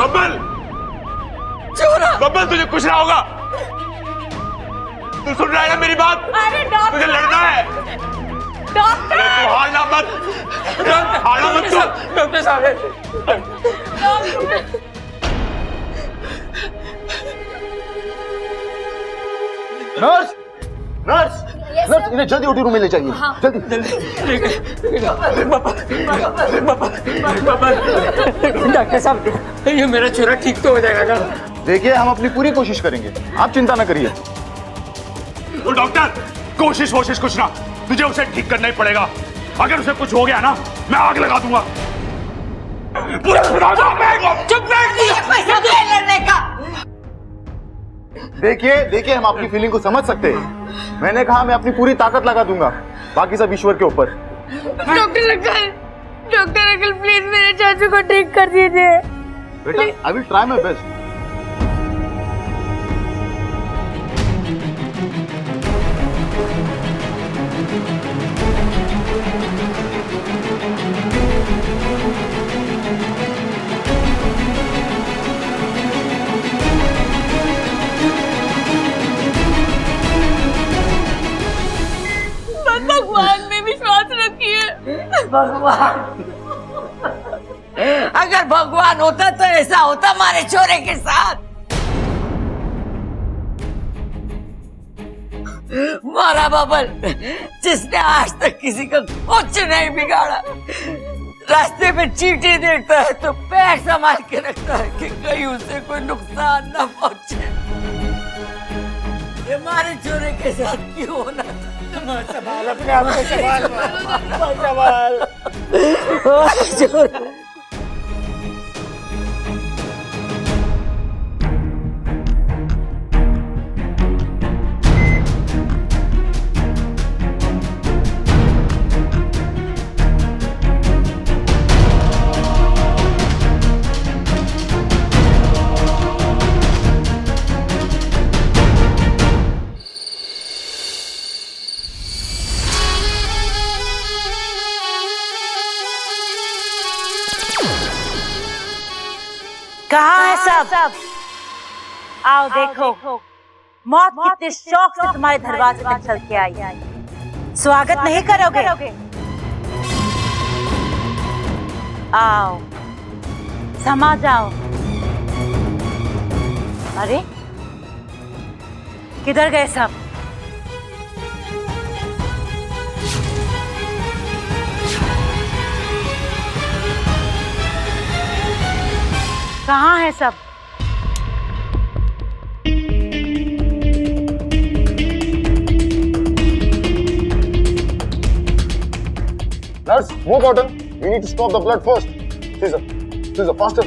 बब्बल, छोरा बब्बल तुझे कुछ ना होगा। तू सुन रहा है ना मेरी बात? अरे डॉक्टर, तुझे लड़ना है। डॉक्टर, तू हारना मत, हारना मत तू। डॉक्टर साहब, नर्स, नर्स, नर्स, इन्हें जल्दी ओटी रूम में ले जाइए। जल्दी डॉक्टर साहब, ये मेरा छोरा ठीक तो हो जाएगा ना? देखिए, हम अपनी पूरी कोशिश करेंगे, आप चिंता ना करिए। वो डॉक्टर, कोशिश कुछ ना, तुझे उसे ठीक करना ही पड़ेगा। अगर उसे कुछ हो गया ना, मैं आग लगा दूंगा। पूरा चुप बैठ लड़ने का। देखिए, हम आपकी फीलिंग को समझ सकते हैं। मैंने कहा मैं अपनी पूरी ताकत लगा दूंगा, बाकी सब ईश्वर के ऊपर। डॉक्टर अंकल प्लीज मेरे चाचू को ठीक कर दीजिए। बेटा, I will try my best. भगवान में विश्वास रखिए। भगवान, अगर भगवान होता तो ऐसा होता हमारे छोरे के साथ। मारा बबल, जिसने आज तक किसी का कुछ नहीं बिगाड़ा, रास्ते में चींटी देखता है तो पैर संभाल के रखता है कि कहीं उसे कोई नुकसान न पहुंचे। ये हमारे छोरे के साथ क्यों होना था? संभाल अपने आप को, संभाल। छोरा, कहाँ है सब? आओ देखो, मौत कितने शौक से तुम्हारे दरवाजे पे चल के आई। स्वागत नहीं करोगे? आओ, समा जाओ। अरे किधर गए सब? कहाँ है सब? Nurse, more cotton. We need to stop the blood first. Caesar, faster.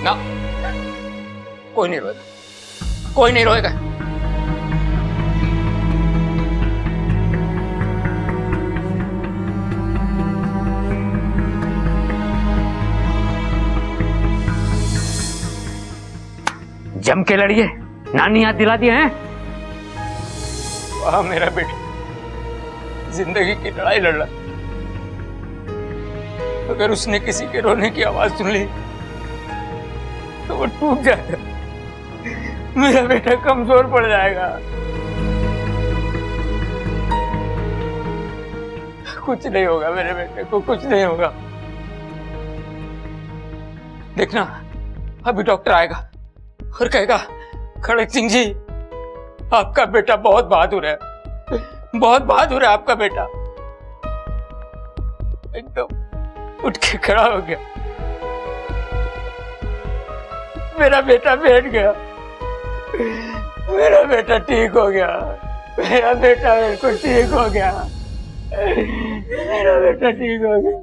ना, कोई नहीं रोएगा, कोई नहीं रोएगा। जम के लड़िए, नानी याद दिला दिए हैं। वाह मेरा बेटा, जिंदगी की लड़ाई लड़ रहा। अगर उसने किसी के रोने की आवाज सुन ली तो वो टूट जाएगा, मेरा बेटा कमजोर पड़ जाएगा। कुछ नहीं होगा मेरे बेटे को, कुछ नहीं होगा। देखना, अभी डॉक्टर आएगा और कहेगा, खड़क सिंह जी, आपका बेटा बहुत बहादुर है, बहुत बहादुर है आपका बेटा। एकदम उठ के खड़ा हो गया, मेरा बेटा बैठ गया, मेरा बेटा ठीक हो गया, मेरा बेटा बिल्कुल ठीक हो गया, मेरा बेटा ठीक हो गया।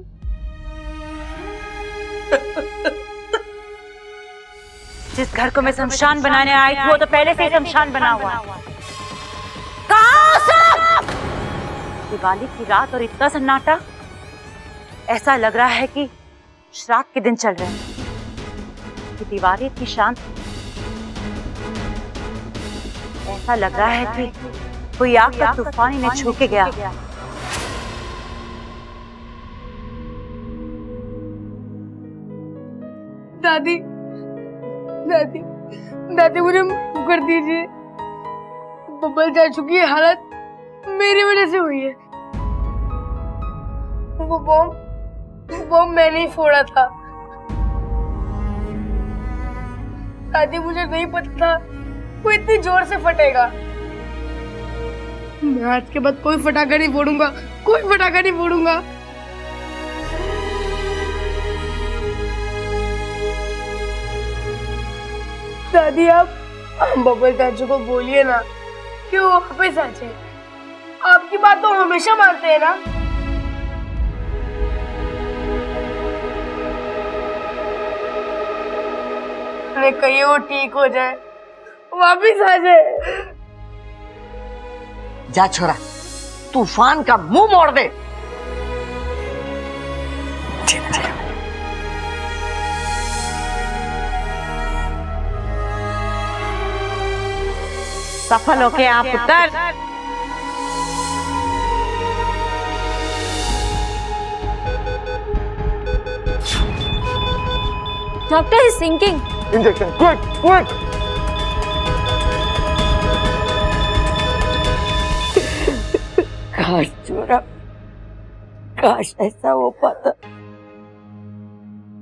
जिस घर को मैं शमशान बनाने आई थी वो तो पहले से ही शमशान बना हुआ। कहाँ सब? दिवाली की रात और इतना सन्नाटा, ऐसा लग रहा है कि श्राद्ध के दिन चल रहे हैं। ये दीवारें इतनी शांत, ऐसा लग रहा है कि कोई आग का तूफान इन्हें छू के गया। दादी दादी दादी मुझे माफ कर दीजिए। बबल चाचू की हालत मेरी वजह से हुई है। वो बॉम्ब मैंने ही फोड़ा था। दादी मुझे नहीं पता था वो इतनी जोर से फटेगा। मैं आज के बाद कोई फटाका नहीं फोड़ूंगा, कोई फटाका नहीं फोड़ूंगा। दादी आप बबल चाचू को बोलिए ना कि वो वापस आ जाए। आपकी बात तो हमेशा मानते हैं ना। मैं कहीं वो ठीक हो जाए, वापस आ जाए। जा छोरा, तूफान का मुंह मोड़ दे। सफल होके आप पुत्र। Doctor is sinking. Injection quick quick. काश छोरा, काश ऐसा हो पाता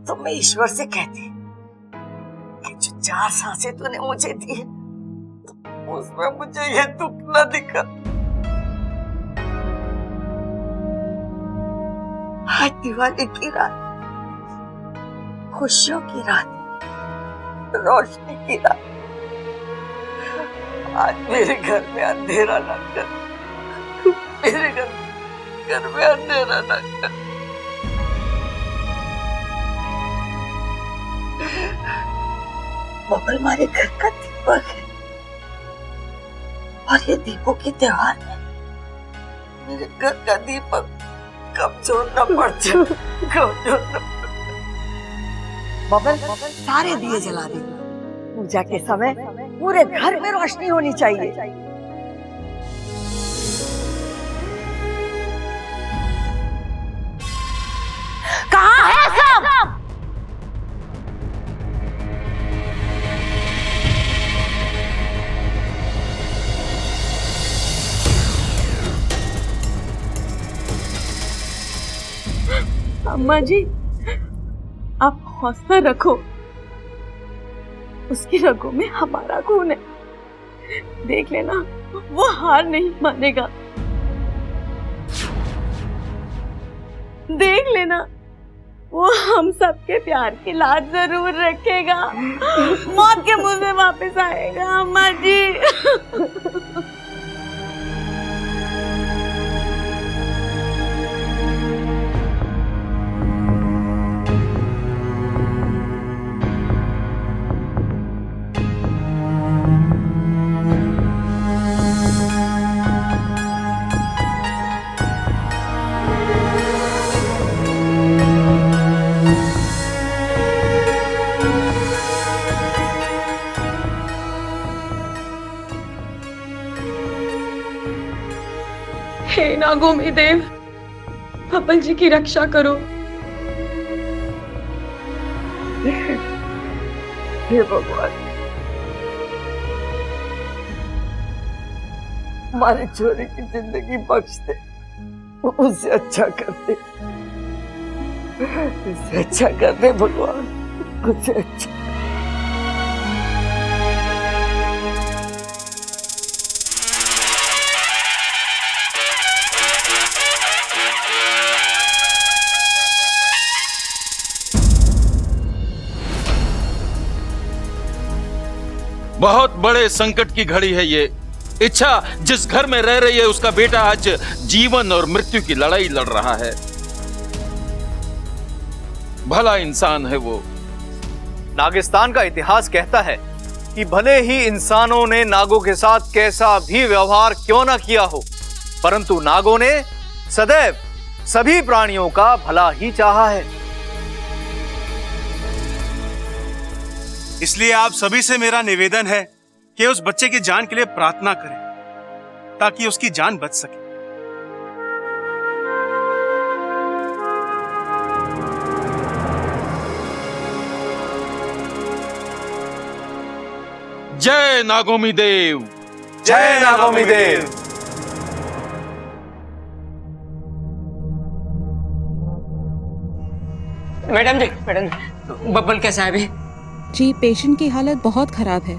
तो मैं ईश्वर से कहती कि जो 4 सांसें तूने मुझे दी है उसमें मुझे ये दुख न दिखा। आज दिवाली की रात, खुशियों की रात, रोशनी की रात, आज मेरे घर में अंधेरा न कर, मेरे घर में अंधेरा न कर। बबल हमारे घर का दीपक है और ये दीपों के त्योहार में मेरे घर का दीपक कमजोर न पड़ जाए, कमजोर न पड़ जाए। बबल सारे दिए जला दे। पूजा के समय पूरे घर में रोशनी होनी चाहिए। कहाँ है सब? अम्मा जी, आप हौसला रखो। उसकी रगों में हमारा खून है। देख लेना, वो हार नहीं मानेगा। देख लेना, वो हम सबके प्यार की लाज जरूर रखेगा। मौत के मुंह में वापस आएगा अम्मा जी। हे नागों में देव, बबल जी की रक्षा करो। हे भगवान, हमारे छोरे की जिंदगी बख्श दे, उससे अच्छा कर दे, उससे अच्छा कर दे भगवान, उससे अच्छा। बहुत बड़े संकट की घड़ी है ये। इच्छा जिस घर में रह रही है उसका बेटा आज जीवन और मृत्यु की लड़ाई लड़ रहा है। भला इंसान है वो। नागिस्तान का इतिहास कहता है कि भले ही इंसानों ने नागों के साथ कैसा भी व्यवहार क्यों ना किया हो, परंतु नागों ने सदैव सभी प्राणियों का भला ही चाहा है। इसलिए आप सभी से मेरा निवेदन है कि उस बच्चे की जान के लिए प्रार्थना करें ताकि उसकी जान बच सके। जय नागोमी देव। जय नागोमी देव। मैडम जी, बब्बल कैसा है अभी? जी, पेशेंट की हालत बहुत खराब है,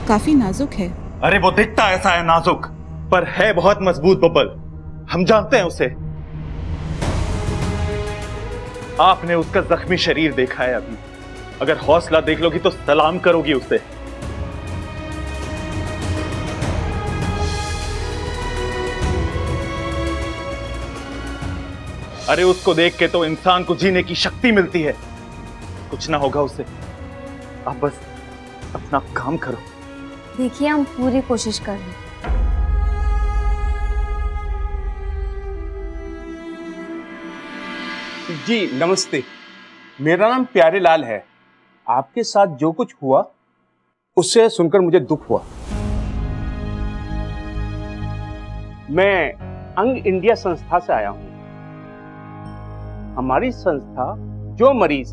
काफी नाजुक है। अरे वो दिखता ऐसा है नाजुक, पर है बहुत मजबूत बब्बल। हम जानते हैं उसे। आपने उसका जख्मी शरीर देखा है अभी। अगर हौसला देख लोगी तो सलाम करोगी उसे। अरे उसको देख के तो इंसान को जीने की शक्ति मिलती है। कुछ ना होगा उसे। आप बस अपना काम करो। देखिए, हम पूरी कोशिश कर रहे हैं। जी नमस्ते, मेरा नाम प्यारे लाल है। आपके साथ जो कुछ हुआ उससे सुनकर मुझे दुख हुआ। मैं अंग इंडिया संस्था से आया हूं। हमारी संस्था जो मरीज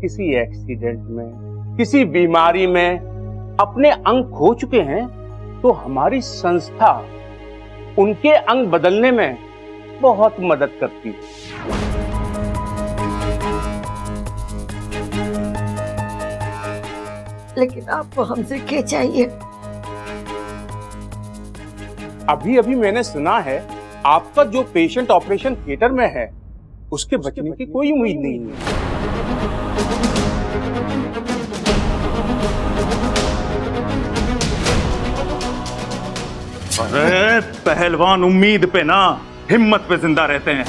किसी एक्सीडेंट में, किसी बीमारी में अपने अंग खो चुके हैं, तो हमारी संस्था उनके अंग बदलने में बहुत मदद करती है। लेकिन आपको हमसे क्या चाहिए? अभी अभी मैंने सुना है आपका जो पेशेंट ऑपरेशन थिएटर में है उसके बचने की कोई उम्मीद नहीं है। अरे पहलवान उम्मीद पे ना, हिम्मत पे जिंदा रहते हैं।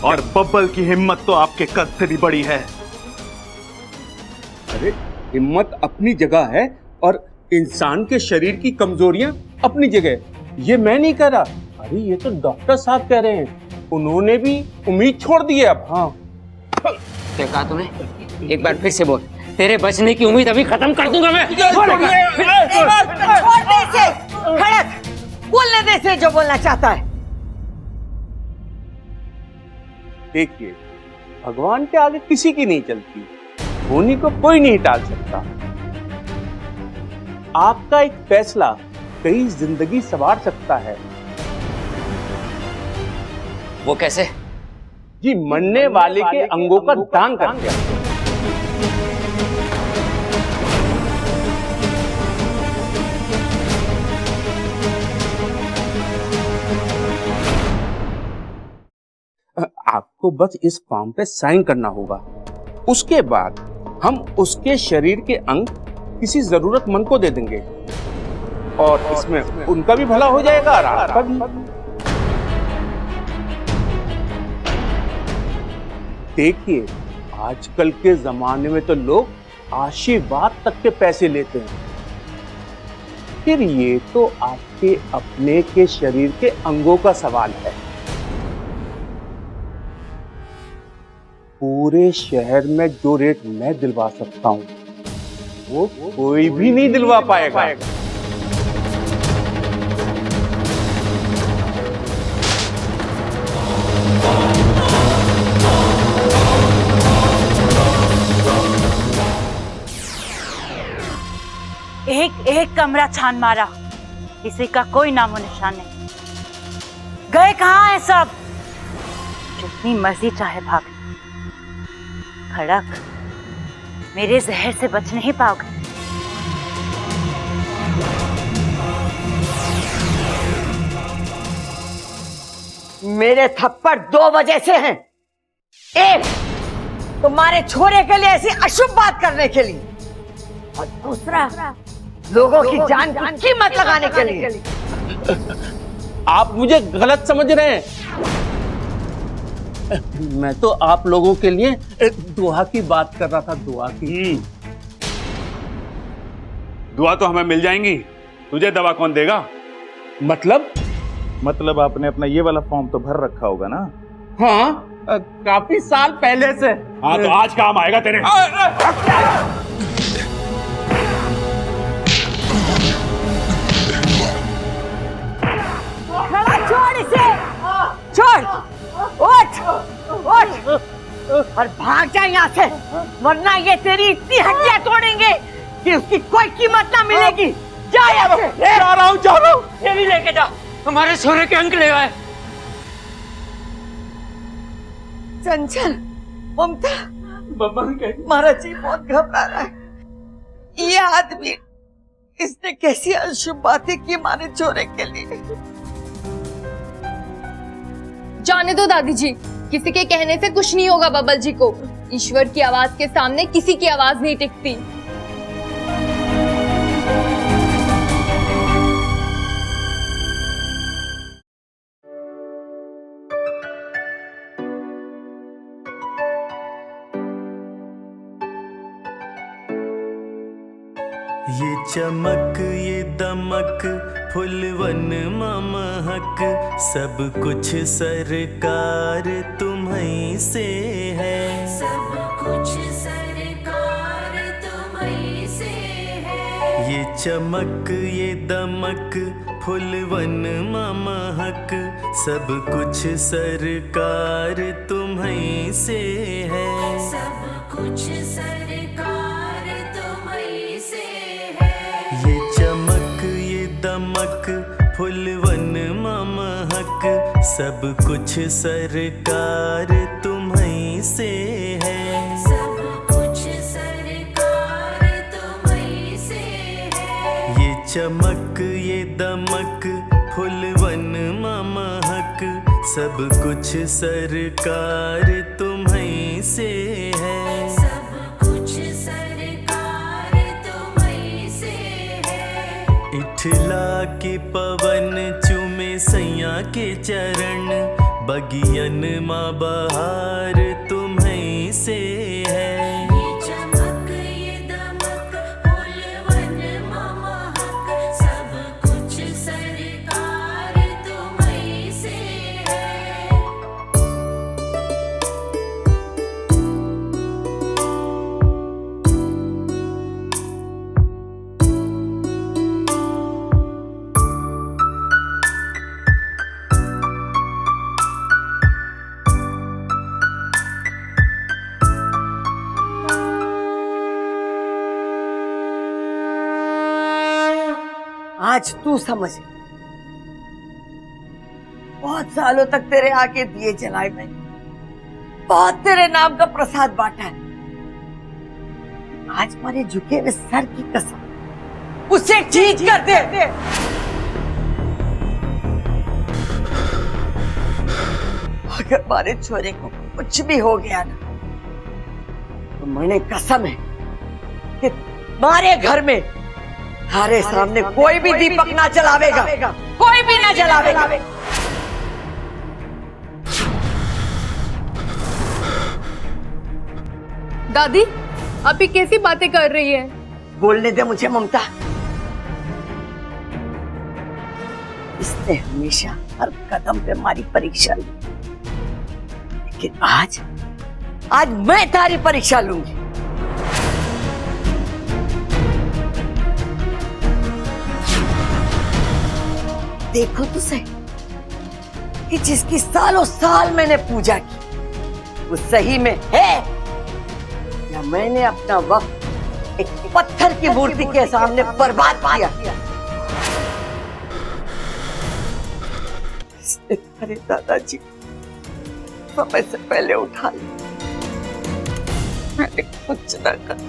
और बब्बल की हिम्मत तो आपके कद से भी बड़ी है। अरे हिम्मत अपनी जगह है और इंसान के शरीर की कमजोरियां अपनी जगह। ये मैं नहीं कह रहा, अरे ये तो डॉक्टर साहब कह रहे हैं। उन्होंने भी उम्मीद छोड़ दी है अब। हाँ, क्या कहा तूने? एक बार फिर से बोल। तेरे बचने की उम्मीद अभी खत्म कर दूंगा मैं। छोड़ दे इसे, खड़क, बोलने दे इसे जो बोलना चाहता है। देखिए, भगवान के आगे किसी की नहीं चलती, होनी को कोई नहीं टाल सकता। आपका एक फैसला कई जिंदगी संवार सकता है। वो कैसे? जी, मरने वाले के अंगों का दान करके। आपको बस इस फॉर्म पे साइन करना होगा। उसके बाद हम उसके शरीर के अंग किसी जरूरतमंद को दे देंगे और इसमें उनका भी भला हो जाएगा और आपका भी। देखिए, आजकल के जमाने में तो लोग आशीर्वाद तक के पैसे लेते हैं, फिर ये तो आपके अपने के शरीर के अंगों का सवाल है। पूरे शहर में जो रेट मैं दिलवा सकता हूं वो कोई भी नहीं दिलवा पाएगा। एक एक कमरा छान मारा, किसी का कोई नामो निशान नहीं। गए कहाँ हैं सब? जितनी मर्जी चाहे भाग, खड़क, मेरे जहर से बच नहीं पाओगे। मेरे थप्पड़ 2 वजह से हैं। एक, तुम्हारे छोरे के लिए ऐसी अशुभ बात करने के लिए, और दूसरा, लोगों की जान की कीमत लगाने के लिए। आप मुझे गलत समझ रहे हैं। मैं तो आप लोगों के लिए दुआ की बात कर रहा था, दुआ की। दुआ तो हमें मिल जाएंगी, तुझे दवा कौन देगा? मतलब आपने अपना ये वाला फॉर्म तो भर रखा होगा ना? हाँ, काफी साल पहले से। हाँ तो आज काम आएगा तेरे। खड़ा छोड़ इसे, छोड़, उठ, उठ और भाग जा यहाँ से, वरना ये तेरी इतनी हड्डियां तोड़ेंगे कि उसकी कोई कीमत ना मिलेगी। जा यहाँ से। जा रहा हूँ। ये भी लेके जा, हमारे सोने के अंक ले आए। चंचल, ममता, महाराज जी बहुत घबरा रहा है। ये आदमी, इसने कैसी अशुभ बातें की हमारे छोरे के लिए। जाने दो दादी जी, किसी के कहने से कुछ नहीं होगा बबल जी को। ईश्वर की आवाज के सामने किसी की आवाज नहीं टिकती। ये चमक ये दमक फुलवन महक, सब कुछ सरकार तुम्हीं से है। सब कुछ सरकार तुम्हीं से है। ये चमक ये दमक फुलवन महक, सब कुछ सरकार तुम्हीं से है। सब कुछ सरकार तुम्हीं से है। ये चमक ये दमक फुलवन महक, सब कुछ सरकार तुम्हीं से है। सब कुछ सरकार तुम्हीं से है। ये चमक ये दमक फुलवन महक, सब कुछ सरकार तुम्हीं से है। सब कुछ सरकार तुम्हीं से है। इठला के पवन चूमे सैया के चरण, बगियन माँ बहार तुम्हीं से है। ये चमक ये दमक फुलवन महक, सब कुछ सरकार तुम्हीं से है। आज तू समझ, बहुत सालों तक तेरे आगे दिए जलाए मैंने, बहुत तेरे नाम का प्रसाद बांटा है। आज हमारे झुके हुए सर की कसम, उसे ठीक कर दे। अगर हमारे छोरे को कुछ भी हो गया ना, तो मैंने कसम है कि हमारे घर में हमारे सामने कोई भी दीपक ना जलावेगा, कोई भी ना जलावेगा। दादी, आप ये कैसी बातें कर रही हैं? बोलने दे मुझे ममता। इसने हमेशा हर कदम पे हमारी परीक्षा ली, लेकिन आज मैं तारी परीक्षा लूंगी। देखो तो सही कि जिसकी सालों साल मैंने पूजा की, वो सही में है या मैंने अपना वक्त एक पत्थर की मूर्ति के सामने बर्बाद किया। अरे दादाजी समय से पहले उठा लिया, मैंने कुछ न कर।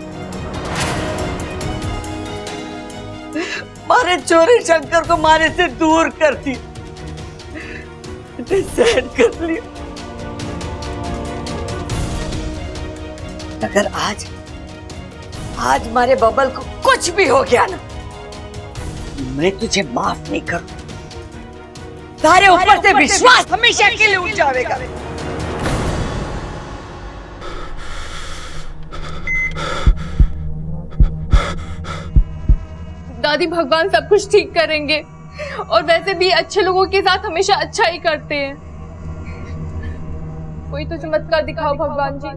मारे चोरी शंकर को मारे से दूर कर दी, डिसाइड कर लिया। अगर आज मारे बबल को कुछ भी हो गया ना, मैं तुझे माफ नहीं करूं। तारे ऊपर से विश्वास हमेशा के लिए उठ जाएगा। दादी, भगवान सब कुछ ठीक करेंगे, और वैसे भी अच्छे लोगों के साथ हमेशा अच्छा ही करते हैं। कोई तो चमत्कार दिखाओ भगवान जी,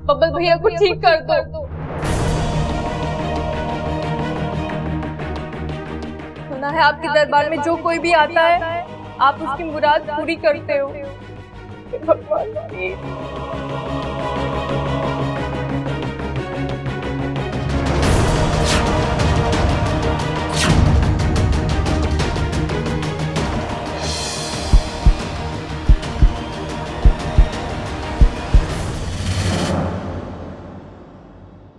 बब्बल भैया को ठीक कर दो। सुना है आपके दरबार में जो कोई भी आता है आप उसकी मुराद पूरी करते हो। भगवान प्लीज।